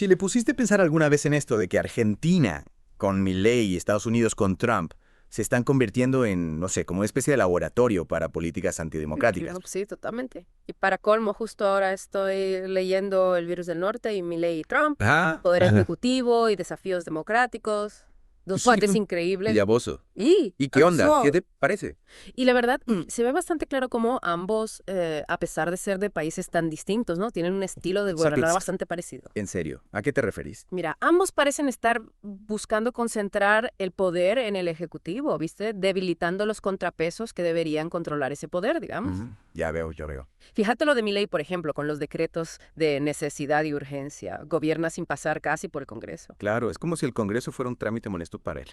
Si le pusiste a pensar alguna vez en esto de que Argentina, con Milei y Estados Unidos con Trump, se están convirtiendo en, no sé, como una especie de laboratorio para políticas antidemocráticas. No, pues sí, totalmente. Y para colmo, justo ahora estoy leyendo El virus del norte y Milei y Trump, Ah, poder ejecutivo y desafíos democráticos. Dos sí, fuertes increíbles. Diaboso. Y, ¿Y qué onda? ¿Qué te parece? y la verdad, se ve bastante claro cómo ambos, a pesar de ser de países tan distintos, ¿no? Tienen un estilo de gobernar bastante parecido. En serio, ¿a qué te referís? Mira, ambos parecen estar buscando concentrar el poder en el ejecutivo, ¿viste? Debilitando los contrapesos que deberían controlar ese poder, digamos. Ya veo, ya veo. Fíjate lo de Milei, por ejemplo, con los decretos de necesidad y urgencia. Gobierna sin pasar casi por el Congreso. Claro, es como si el Congreso fuera un trámite molesto para él.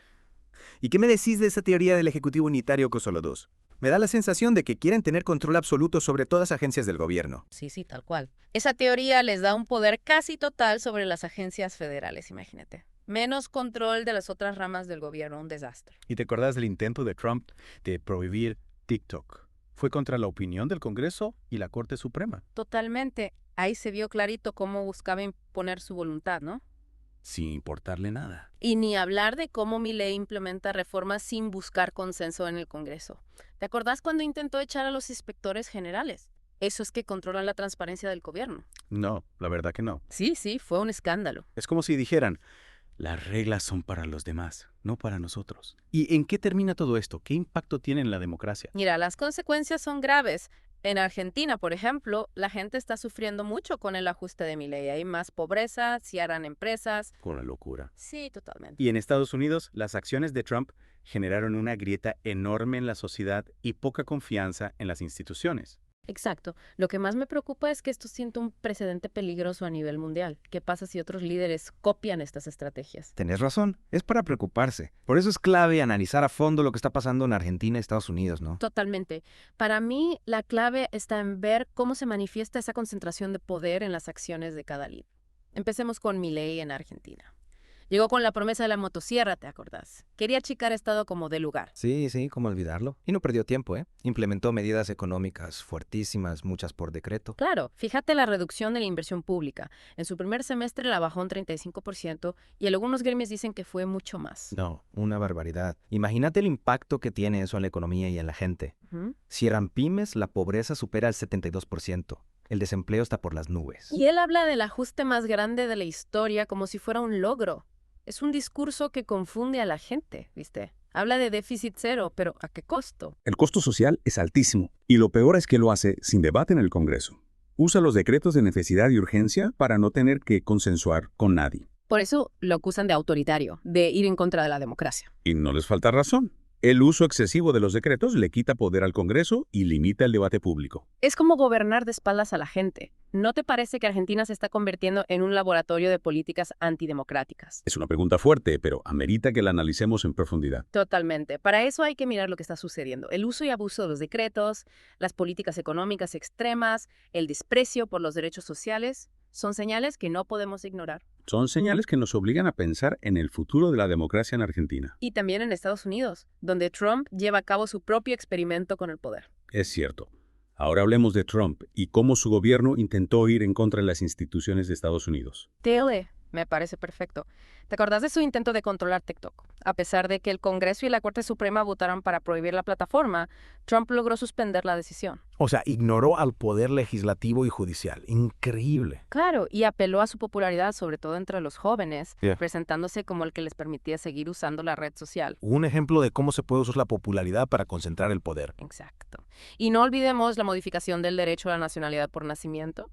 ¿Y qué me decís de esa teoría del Ejecutivo Unitario que solo dos? Me da la sensación de que quieren tener control absoluto sobre todas las agencias del gobierno. Sí, sí, tal cual. Esa teoría les da un poder casi total sobre las agencias federales, imagínate. Menos control de las otras ramas del gobierno, un desastre. ¿Y te acordás del intento de Trump de prohibir TikTok? Fue contra la opinión del Congreso y la Corte Suprema. Totalmente. Ahí se vio clarito cómo buscaba imponer su voluntad, ¿no? Sin importarle nada. Y ni hablar de cómo Milei implementa reformas sin buscar consenso en el Congreso. ¿Te acordás cuando intentó echar a los inspectores generales? Eso es que controlan la transparencia del gobierno. No, la verdad que no. Sí, sí, fue un escándalo. Es como si dijeran, las reglas son para los demás, no para nosotros. ¿Y en qué termina todo esto? ¿Qué impacto tiene en la democracia? Mira, las consecuencias son graves. En Argentina, por ejemplo, la gente está sufriendo mucho con el ajuste de Milei. Hay más pobreza, cierran empresas. Con la locura. Sí, totalmente. Y en Estados Unidos, las acciones de Trump generaron una grieta enorme en la sociedad y poca confianza en las instituciones. Exacto. Lo que más me preocupa es que esto sienta un precedente peligroso a nivel mundial. ¿Qué pasa si otros líderes copian estas estrategias? Tenés razón, es para preocuparse. Por eso es clave analizar a fondo lo que está pasando en Argentina y Estados Unidos, ¿no? Totalmente. Para mí, la clave está en ver cómo se manifiesta esa concentración de poder en las acciones de cada líder. Empecemos con Milei en Argentina. Llegó con la promesa de la motosierra, ¿te acordás? Quería achicar Estado como de lugar. Sí, sí, cómo olvidarlo. Y no perdió tiempo, ¿eh? Implementó medidas económicas fuertísimas, muchas por decreto. Claro, fíjate la reducción de la inversión pública. En su primer semestre la bajó un 35% y algunos gremios dicen que fue mucho más. No, una barbaridad. Imagínate el impacto que tiene eso en la economía y en la gente. Ujú. Cierran pymes, la pobreza supera el 72%. El desempleo está por las nubes. Y él habla del ajuste más grande de la historia como si fuera un logro. Es un discurso que confunde a la gente, ¿viste? Habla de déficit cero, pero ¿a qué costo? El costo social es altísimo, y lo peor es que lo hace sin debate en el Congreso. Usa los decretos de necesidad y urgencia para no tener que consensuar con nadie. Por eso lo acusan de autoritario, de ir en contra de la democracia. Y no les falta razón. El uso excesivo de los decretos le quita poder al Congreso y limita el debate público. Es como gobernar de espaldas a la gente. ¿No te parece que Argentina se está convirtiendo en un laboratorio de políticas antidemocráticas? Es una pregunta fuerte, pero amerita que la analicemos en profundidad. Totalmente. Para eso hay que mirar lo que está sucediendo. El uso y abuso de los decretos, las políticas económicas extremas, el desprecio por los derechos sociales, son señales que no podemos ignorar. Son señales que nos obligan a pensar en el futuro de la democracia en Argentina. Y también en Estados Unidos, donde Trump lleva a cabo su propio experimento con el poder. Es cierto. Ahora hablemos de Trump y cómo su gobierno intentó ir en contra de las instituciones de Estados Unidos. Tele, me parece perfecto. ¿Te acordás de su intento de controlar TikTok? A pesar de que el Congreso y la Corte Suprema votaron para prohibir la plataforma, Trump logró suspender la decisión. O sea, ignoró al poder legislativo y judicial. Increíble. Claro, y apeló a su popularidad, sobre todo entre los jóvenes, Yeah. presentándose como el que les permitía seguir usando la red social. Un ejemplo de cómo se puede usar la popularidad para concentrar el poder. Exacto. Y no olvidemos la modificación del derecho a la nacionalidad por nacimiento.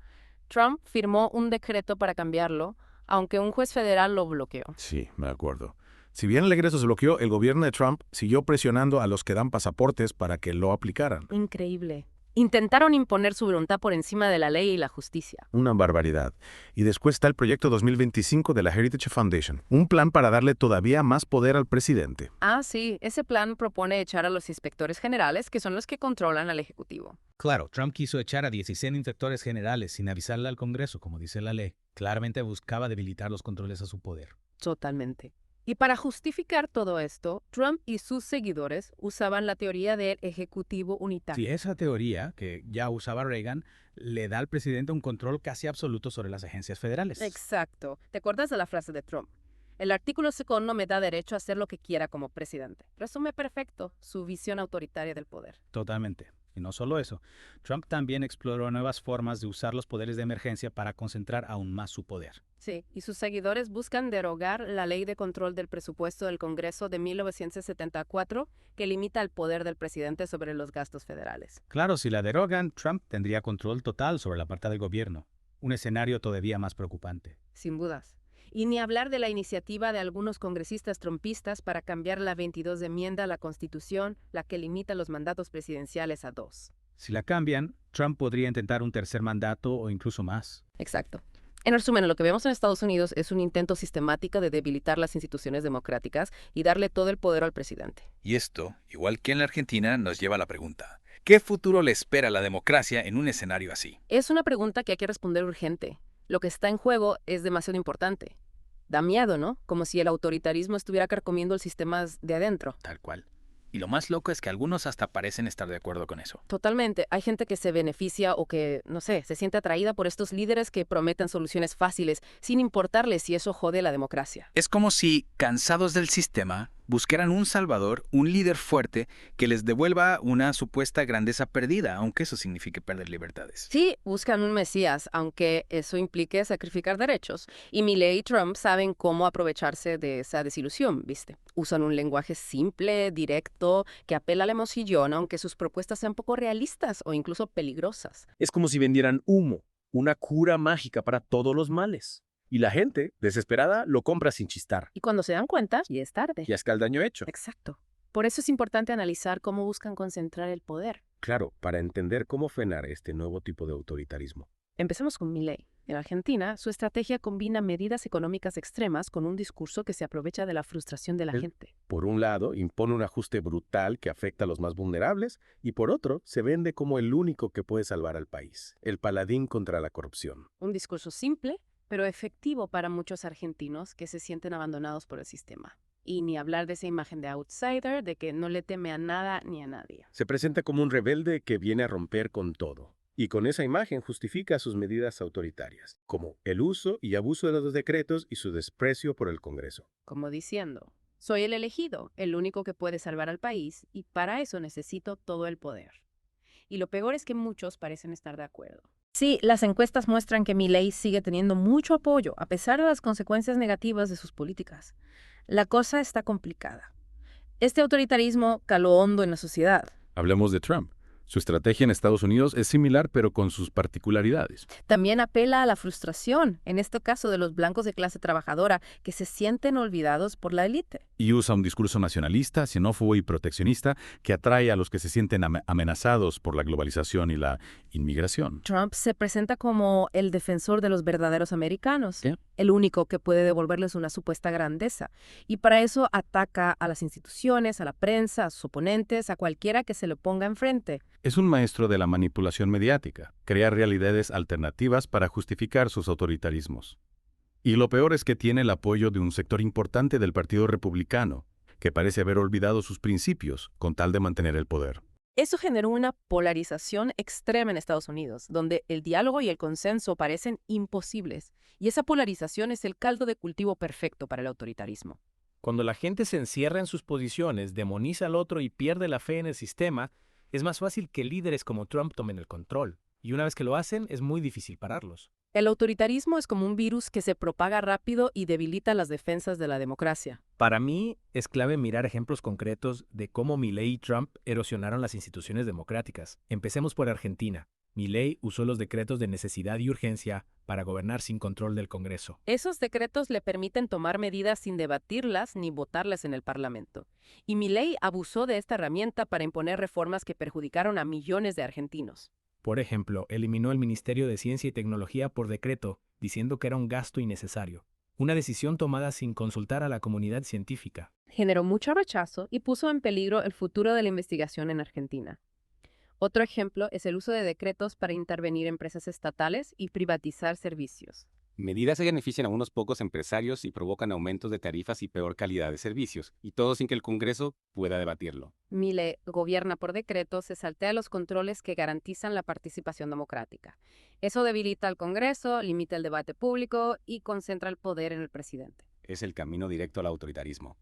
Trump firmó un decreto para cambiarlo, aunque un juez federal lo bloqueó. Sí, me acuerdo. Si bien el egreso se bloqueó, el gobierno de Trump siguió presionando a los que dan pasaportes para que lo aplicaran. Increíble. Intentaron imponer su voluntad por encima de la ley y la justicia. Una barbaridad. Y después está el proyecto 2025 de la Heritage Foundation, un plan para darle todavía más poder al presidente. Ah, sí, ese plan propone echar a los inspectores generales, que son los que controlan al Ejecutivo. Claro, Trump quiso echar a 16 inspectores generales sin avisarle al Congreso, como dice la ley. Claramente buscaba debilitar los controles a su poder. Totalmente. Y para justificar todo esto, Trump y sus seguidores usaban la teoría del Ejecutivo unitario. Si esa teoría, que ya usaba Reagan, le da al presidente un control casi absoluto sobre las agencias federales. Exacto. ¿Te acuerdas de la frase de Trump? El artículo segundo me da derecho a hacer lo que quiera como presidente. Resume perfecto su visión autoritaria del poder. Totalmente. Y no solo eso, Trump también exploró nuevas formas de usar los poderes de emergencia para concentrar aún más su poder. Sí, y sus seguidores buscan derogar la Ley de Control del Presupuesto del Congreso de 1974, que limita el poder del presidente sobre los gastos federales. Claro, si la derogan, Trump tendría control total sobre la parte del gobierno. Un escenario todavía más preocupante. Sin dudas. Y ni hablar de la iniciativa de algunos congresistas trumpistas para cambiar la 22 enmienda a la Constitución, la que limita los mandatos presidenciales a 2. Si la cambian, Trump podría intentar un tercer mandato o incluso más. Exacto. En resumen, lo que vemos en Estados Unidos es un intento sistemático de debilitar las instituciones democráticas y darle todo el poder al presidente. Y esto, igual que en la Argentina, nos lleva a la pregunta: ¿qué futuro le espera a la democracia en un escenario así? Es una pregunta que hay que responder urgente. Lo que está en juego es demasiado importante. Da miedo, ¿no? Como si el autoritarismo estuviera carcomiendo el sistema de adentro. Tal cual. Y lo más loco es que algunos hasta parecen estar de acuerdo con eso. Totalmente. Hay gente que se beneficia o que, no sé, se siente atraída por estos líderes que prometen soluciones fáciles, sin importarles si eso jode la democracia. Es como si, cansados del sistema, buscaran un salvador, un líder fuerte que les devuelva una supuesta grandeza perdida, aunque eso signifique perder libertades. Sí, buscan un mesías, aunque eso implique sacrificar derechos. Y Milei y Trump saben cómo aprovecharse de esa desilusión, ¿viste? Usan un lenguaje simple, directo, que apela al emocillón, aunque sus propuestas sean poco realistas o incluso peligrosas. Es como si vendieran humo, una cura mágica para todos los males. Y la gente, desesperada, lo compra sin chistar. Y cuando se dan cuenta, ya es tarde. Ya está el daño hecho. Exacto. Por eso es importante analizar cómo buscan concentrar el poder. Claro, para entender cómo frenar este nuevo tipo de autoritarismo. Empecemos con Milei. En Argentina, su estrategia combina medidas económicas extremas con un discurso que se aprovecha de la frustración de la gente. Por un lado, impone un ajuste brutal que afecta a los más vulnerables y por otro, se vende como el único que puede salvar al país, el paladín contra la corrupción. Un discurso simple, pero efectivo para muchos argentinos que se sienten abandonados por el sistema. Y ni hablar de esa imagen de outsider, de que no le teme a nada ni a nadie. Se presenta como un rebelde que viene a romper con todo. Y con esa imagen justifica sus medidas autoritarias, como el uso y abuso de los decretos y su desprecio por el Congreso. Como diciendo, soy el elegido, el único que puede salvar al país, y para eso necesito todo el poder. Y lo peor es que muchos parecen estar de acuerdo. Sí, las encuestas muestran que Milei sigue teniendo mucho apoyo, a pesar de las consecuencias negativas de sus políticas. La cosa está complicada. Este autoritarismo caló hondo en la sociedad. Hablemos de Trump. Su estrategia en Estados Unidos es similar, pero con sus particularidades. También apela a la frustración, en este caso de los blancos de clase trabajadora, que se sienten olvidados por la élite. Y usa un discurso nacionalista, xenófobo y proteccionista que atrae a los que se sienten amenazados por la globalización y la inmigración. Trump se presenta como el defensor de los verdaderos americanos, ¿Qué? el único que puede devolverles una supuesta grandeza. Y para eso ataca a las instituciones, a la prensa, a sus oponentes, a cualquiera que se le ponga enfrente. Es un maestro de la manipulación mediática, crea realidades alternativas para justificar sus autoritarismos. Y lo peor es que tiene el apoyo de un sector importante del Partido Republicano, que parece haber olvidado sus principios con tal de mantener el poder. Eso generó una polarización extrema en Estados Unidos, donde el diálogo y el consenso parecen imposibles. Y esa polarización es el caldo de cultivo perfecto para el autoritarismo. Cuando la gente se encierra en sus posiciones, demoniza al otro y pierde la fe en el sistema, es más fácil que líderes como Trump tomen el control. Y una vez que lo hacen, es muy difícil pararlos. El autoritarismo es como un virus que se propaga rápido y debilita las defensas de la democracia. Para mí, es clave mirar ejemplos concretos de cómo Milei y Trump erosionaron las instituciones democráticas. Empecemos por Argentina. Milei usó los decretos de necesidad y urgencia para gobernar sin control del Congreso. Esos decretos le permiten tomar medidas sin debatirlas ni votarlas en el Parlamento. Y Milei abusó de esta herramienta para imponer reformas que perjudicaron a millones de argentinos. Por ejemplo, eliminó el Ministerio de Ciencia y Tecnología por decreto, diciendo que era un gasto innecesario. Una decisión tomada sin consultar a la comunidad científica. Generó mucho rechazo y puso en peligro el futuro de la investigación en Argentina. Otro ejemplo es el uso de decretos para intervenir empresas estatales y privatizar servicios. Medidas que benefician a unos pocos empresarios y provocan aumentos de tarifas y peor calidad de servicios, y todo sin que el Congreso pueda debatirlo. Milei gobierna por decreto, se saltea los controles que garantizan la participación democrática. Eso debilita al Congreso, limita el debate público y concentra el poder en el presidente. Es el camino directo al autoritarismo.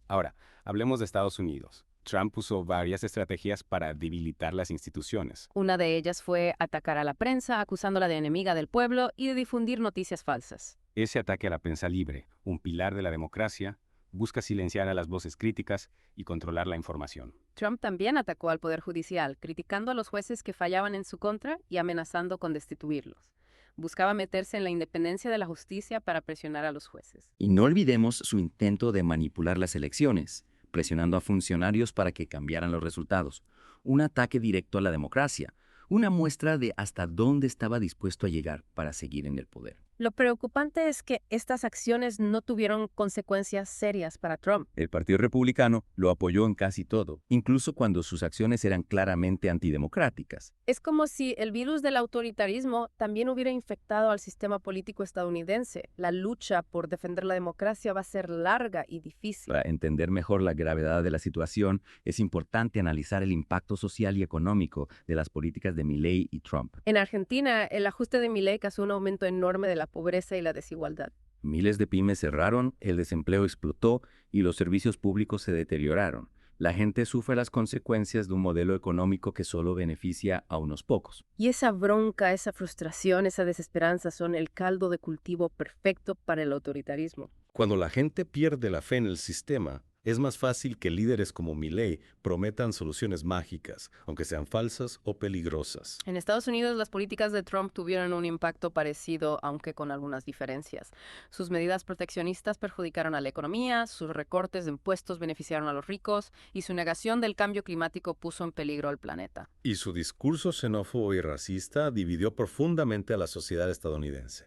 Ahora, hablemos de Estados Unidos. Trump usó varias estrategias para debilitar las instituciones. Una de ellas fue atacar a la prensa, acusándola de enemiga del pueblo y de difundir noticias falsas. Ese ataque a la prensa libre, un pilar de la democracia, busca silenciar a las voces críticas y controlar la información. Trump también atacó al Poder Judicial, criticando a los jueces que fallaban en su contra y amenazando con destituirlos. Buscaba meterse en la independencia de la justicia para presionar a los jueces. Y no olvidemos su intento de manipular las elecciones, presionando a funcionarios para que cambiaran los resultados. Un ataque directo a la democracia, una muestra de hasta dónde estaba dispuesto a llegar para seguir en el poder. Lo preocupante es que estas acciones no tuvieron consecuencias serias para Trump. El Partido Republicano lo apoyó en casi todo, incluso cuando sus acciones eran claramente antidemocráticas. Es como si el virus del autoritarismo también hubiera infectado al sistema político estadounidense. La lucha por defender la democracia va a ser larga y difícil. Para entender mejor la gravedad de la situación, es importante analizar el impacto social y económico de las políticas de Milei y Trump. En Argentina, el ajuste de Milei causó un aumento enorme de la pobreza y la desigualdad. Miles de pymes cerraron, el desempleo explotó y los servicios públicos se deterioraron. La gente sufre las consecuencias de un modelo económico que solo beneficia a unos pocos. Y esa bronca, esa frustración, esa desesperanza son el caldo de cultivo perfecto para el autoritarismo. Cuando la gente pierde la fe en el sistema, es más fácil que líderes como Milei prometan soluciones mágicas, aunque sean falsas o peligrosas. En Estados Unidos, las políticas de Trump tuvieron un impacto parecido, aunque con algunas diferencias. Sus medidas proteccionistas perjudicaron a la economía, sus recortes de impuestos beneficiaron a los ricos y su negación del cambio climático puso en peligro al planeta. Y su discurso xenófobo y racista dividió profundamente a la sociedad estadounidense.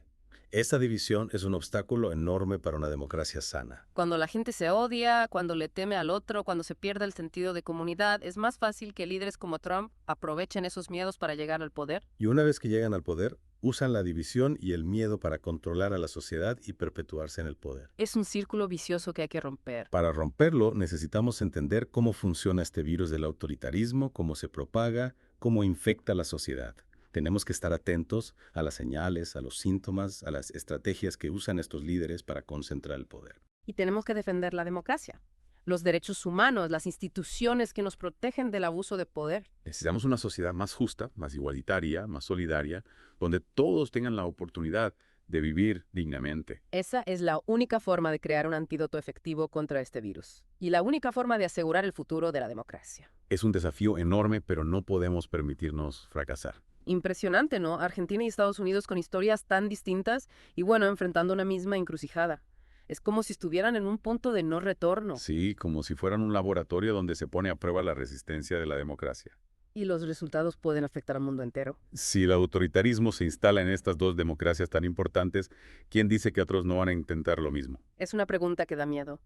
Esta división es un obstáculo enorme para una democracia sana. Cuando la gente se odia, cuando le teme al otro, cuando se pierde el sentido de comunidad, es más fácil que líderes como Trump aprovechen esos miedos para llegar al poder. Y una vez que llegan al poder, usan la división y el miedo para controlar a la sociedad y perpetuarse en el poder. Es un círculo vicioso que hay que romper. Para romperlo, necesitamos entender cómo funciona este virus del autoritarismo, cómo se propaga, cómo infecta a la sociedad. Tenemos que estar atentos a las señales, a los síntomas, a las estrategias que usan estos líderes para concentrar el poder. Y tenemos que defender la democracia, los derechos humanos, las instituciones que nos protegen del abuso de poder. Necesitamos una sociedad más justa, más igualitaria, más solidaria, donde todos tengan la oportunidad de vivir dignamente. Esa es la única forma de crear un antídoto efectivo contra este virus. Y la única forma de asegurar el futuro de la democracia. Es un desafío enorme, pero no podemos permitirnos fracasar. Impresionante, ¿no? Argentina y Estados Unidos con historias tan distintas y bueno, enfrentando una misma encrucijada. Es como si estuvieran en un punto de no retorno. Sí, como si fueran un laboratorio donde se pone a prueba la resistencia de la democracia. Y los resultados pueden afectar al mundo entero. Si el autoritarismo se instala en estas dos democracias tan importantes, ¿quién dice que otros no van a intentar lo mismo? Es una pregunta que da miedo.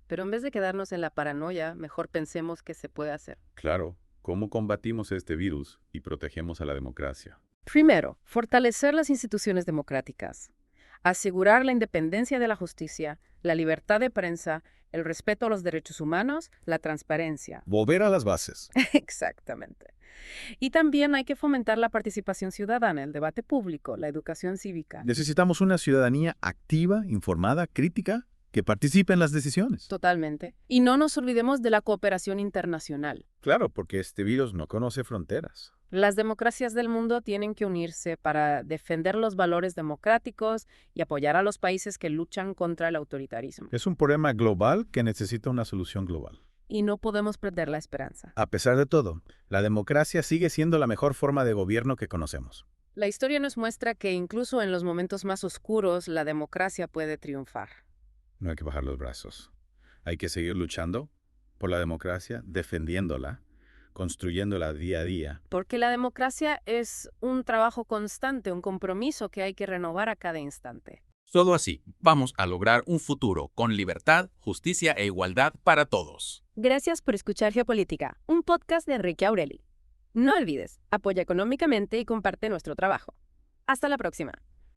Pero en vez de quedarnos en la paranoia, mejor pensemos qué se puede hacer. Claro. ¿Cómo combatimos este virus y protegemos a la democracia? Primero, fortalecer las instituciones democráticas. Asegurar la independencia de la justicia, la libertad de prensa, el respeto a los derechos humanos, la transparencia. Volver a las bases. Exactamente. Y también hay que fomentar la participación ciudadana, el debate público, la educación cívica. Necesitamos una ciudadanía activa, informada, crítica, que participe en las decisiones. Totalmente. Y no nos olvidemos de la cooperación internacional. Claro, porque este virus no conoce fronteras. Las democracias del mundo tienen que unirse para defender los valores democráticos y apoyar a los países que luchan contra el autoritarismo. Es un problema global que necesita una solución global. Y no podemos perder la esperanza. A pesar de todo, la democracia sigue siendo la mejor forma de gobierno que conocemos. La historia nos muestra que incluso en los momentos más oscuros, la democracia puede triunfar. No hay que bajar los brazos. Hay que seguir luchando por la democracia, defendiéndola, construyéndola día a día. Porque la democracia es un trabajo constante, un compromiso que hay que renovar a cada instante. Solo así vamos a lograr un futuro con libertad, justicia e igualdad para todos. Gracias por escuchar Geopolítica, un podcast de Enrique Aureli. No olvides, apoya económicamente y comparte nuestro trabajo. Hasta la próxima.